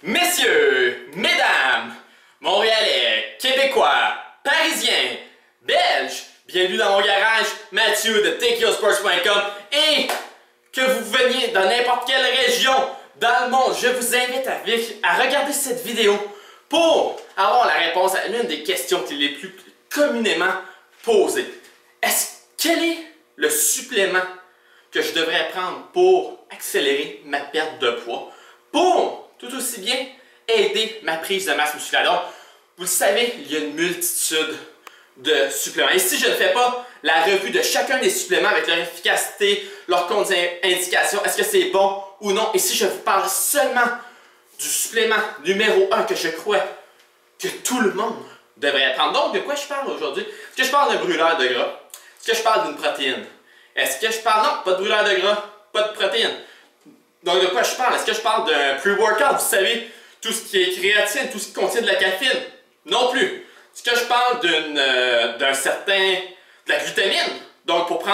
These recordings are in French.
Messieurs, mesdames, Montréalais, Québécois, Parisiens, Belges, bienvenue dans mon garage, Mathieu de TakeYourSports.com, et que vous veniez dans n'importe quelle région dans le monde, je vous invite à regarder cette vidéo pour avoir la réponse à l'une des questions qui est les plus communément posées. Quel est le supplément que je devrais prendre pour accélérer ma perte de poids, pour tout aussi bien aider ma prise de masse musculaire? Donc, vous le savez, il y a une multitude de suppléments. Ici, je ne fais pas la revue de chacun des suppléments avec leur efficacité, leurs contre-indications, est-ce que c'est bon ou non. Ici, je vous parle seulement du supplément numéro 1 que je crois que tout le monde devrait prendre. Donc, de quoi je parle aujourd'hui? Est-ce que je parle d'un brûleur de gras? Est-ce que je parle d'une protéine? Est-ce que je parle... Non, pas de brûleur de gras, pas de protéine. Donc, de quoi je parle? Est-ce que je parle d'un pre-workout? Vous savez, tout ce qui est créatine, tout ce qui contient de la caféine? Non plus. Est-ce que je parle de la glutamine? Donc, pour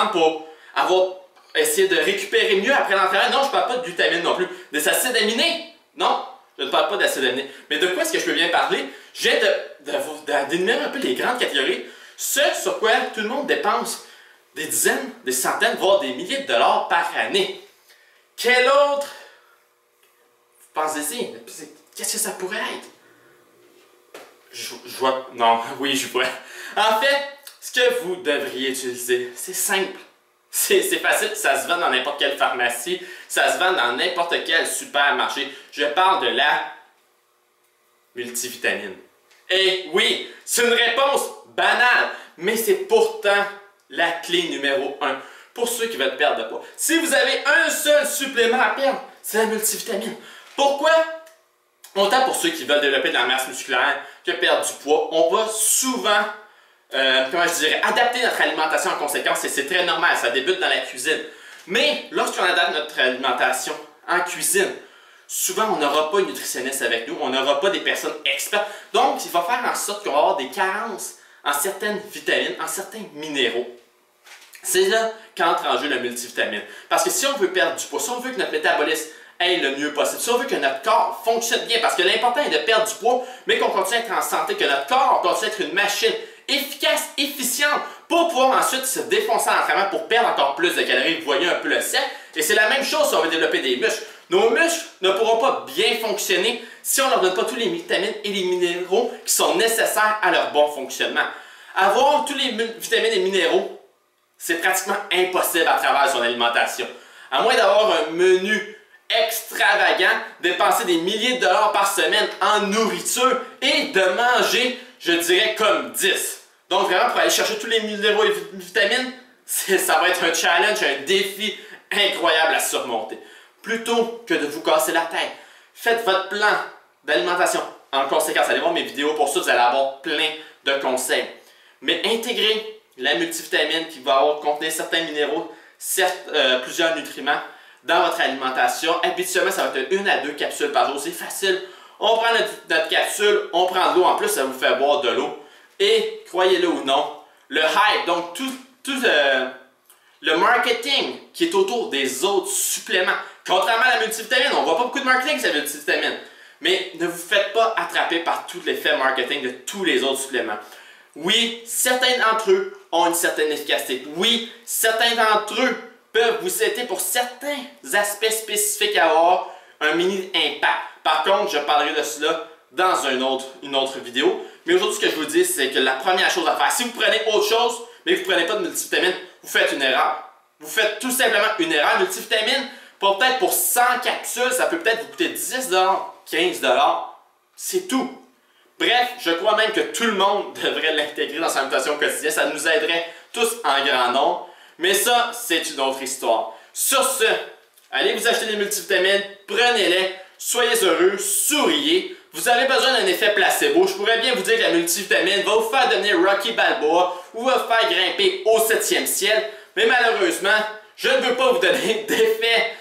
essayer de récupérer mieux après l'entraînement? Non, je ne parle pas de glutamine non plus. Des acides aminés? Non, je ne parle pas d'acides aminés. Mais de quoi est-ce que je peux bien parler? Je viens d'énumérer un peu les grandes catégories. Ce sur quoi tout le monde dépense des dizaines, des centaines, voire des milliers de dollars par année. Quel autre? Pensez-y, qu'est-ce que ça pourrait être? Je vois. Non, oui, je vois. En fait, ce que vous devriez utiliser, c'est simple. C'est facile, ça se vend dans n'importe quelle pharmacie, ça se vend dans n'importe quel supermarché. Je parle de la multivitamine. Et oui, c'est une réponse banale, mais c'est pourtant la clé numéro 1 pour ceux qui veulent perdre de poids. Si vous avez un seul supplément à perdre, c'est la multivitamine. Pourquoi? Autant pour ceux qui veulent développer de la masse musculaire que perdre du poids, on va souvent, adapter notre alimentation en conséquence, et c'est très normal, ça débute dans la cuisine. Mais lorsqu'on adapte notre alimentation en cuisine, souvent on n'aura pas un nutritionniste avec nous, on n'aura pas des personnes expertes. Donc, il va faire en sorte qu'on va avoir des carences en certaines vitamines, en certains minéraux. C'est là qu'entre en jeu la multivitamine. Parce que si on veut perdre du poids, si on veut que notre métabolisme aille le mieux possible, si on veut que notre corps fonctionne bien, parce que l'important est de perdre du poids, mais qu'on continue à être en santé, que notre corps continue à être une machine efficace, efficiente, pour pouvoir ensuite se défoncer en entraînement pour perdre encore plus de calories. Vous voyez un peu le cercle. Et c'est la même chose si on veut développer des muscles. Nos muscles ne pourront pas bien fonctionner si on ne leur donne pas tous les vitamines et les minéraux qui sont nécessaires à leur bon fonctionnement. Avoir tous les vitamines et minéraux, c'est pratiquement impossible à travers son alimentation. À moins d'avoir un menu extravagant, dépenser des milliers de dollars par semaine en nourriture et de manger, je dirais, comme 10. Donc vraiment, pour aller chercher tous les minéraux et vitamines, ça va être un challenge, un défi incroyable à surmonter. Plutôt que de vous casser la tête, faites votre plan d'alimentation. En conséquence, allez voir mes vidéos pour ça, vous allez avoir plein de conseils. Mais intégrez la multivitamine qui va contenir certains minéraux, plusieurs nutriments dans votre alimentation. Habituellement, ça va être 1 à 2 capsules par jour. C'est facile. On prend notre capsule, on prend de l'eau. En plus, ça vous fait boire de l'eau. Et, croyez-le ou non, le hype, donc tout le marketing qui est autour des autres suppléments. Contrairement à la multivitamine, on ne voit pas beaucoup de marketing sur la multivitamine. Mais ne vous faites pas attraper par tout l'effet marketing de tous les autres suppléments. Oui, certains d'entre eux ont une certaine efficacité. Oui, certains d'entre eux peuvent vous aider pour certains aspects spécifiques à avoir un mini impact. Par contre, je parlerai de cela dans une autre vidéo. Mais aujourd'hui, ce que je vous dis, c'est que la première chose à faire, si vous prenez autre chose, mais que vous ne prenez pas de multivitamine, vous faites une erreur. Vous faites tout simplement une erreur. Multivitamine, peut-être pour 100 capsules, ça peut peut-être vous coûter 10 $, 15 $. C'est tout. Bref, je crois même que tout le monde devrait l'intégrer dans sa alimentation quotidienne. Ça nous aiderait tous en grand nombre. Mais ça, c'est une autre histoire. Sur ce, allez vous acheter des multivitamines, prenez-les, soyez heureux, souriez. Vous avez besoin d'un effet placebo. Je pourrais bien vous dire que la multivitamine va vous faire devenir Rocky Balboa ou va vous faire grimper au 7e ciel. Mais malheureusement, je ne veux pas vous donner d'effet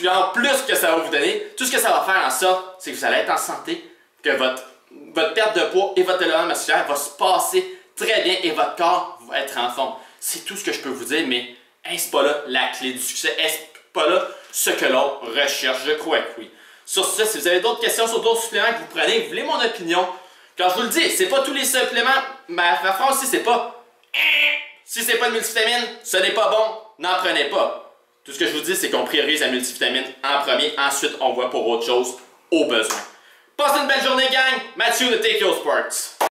en plus que ça va vous donner. Tout ce que ça va faire en sorte, c'est que vous allez être en santé, que votre perte de poids et votre développement musculaire va se passer très bien et votre corps va être en forme. C'est tout ce que je peux vous dire, mais est-ce pas là la clé du succès? Est-ce pas là ce que l'on recherche? Je crois que oui. Sur ce, si vous avez d'autres questions sur d'autres suppléments que vous prenez, vous voulez mon opinion, quand je vous le dis, c'est pas tous les suppléments, ma phrase aussi, c'est pas si c'est pas une multivitamine, ce n'est pas bon, n'en prenez pas. Tout ce que je vous dis, c'est qu'on priorise la multivitamine en premier, ensuite on voit pour autre chose au besoin. Passez une belle journée, gang! Mathieu de Take Your Sports.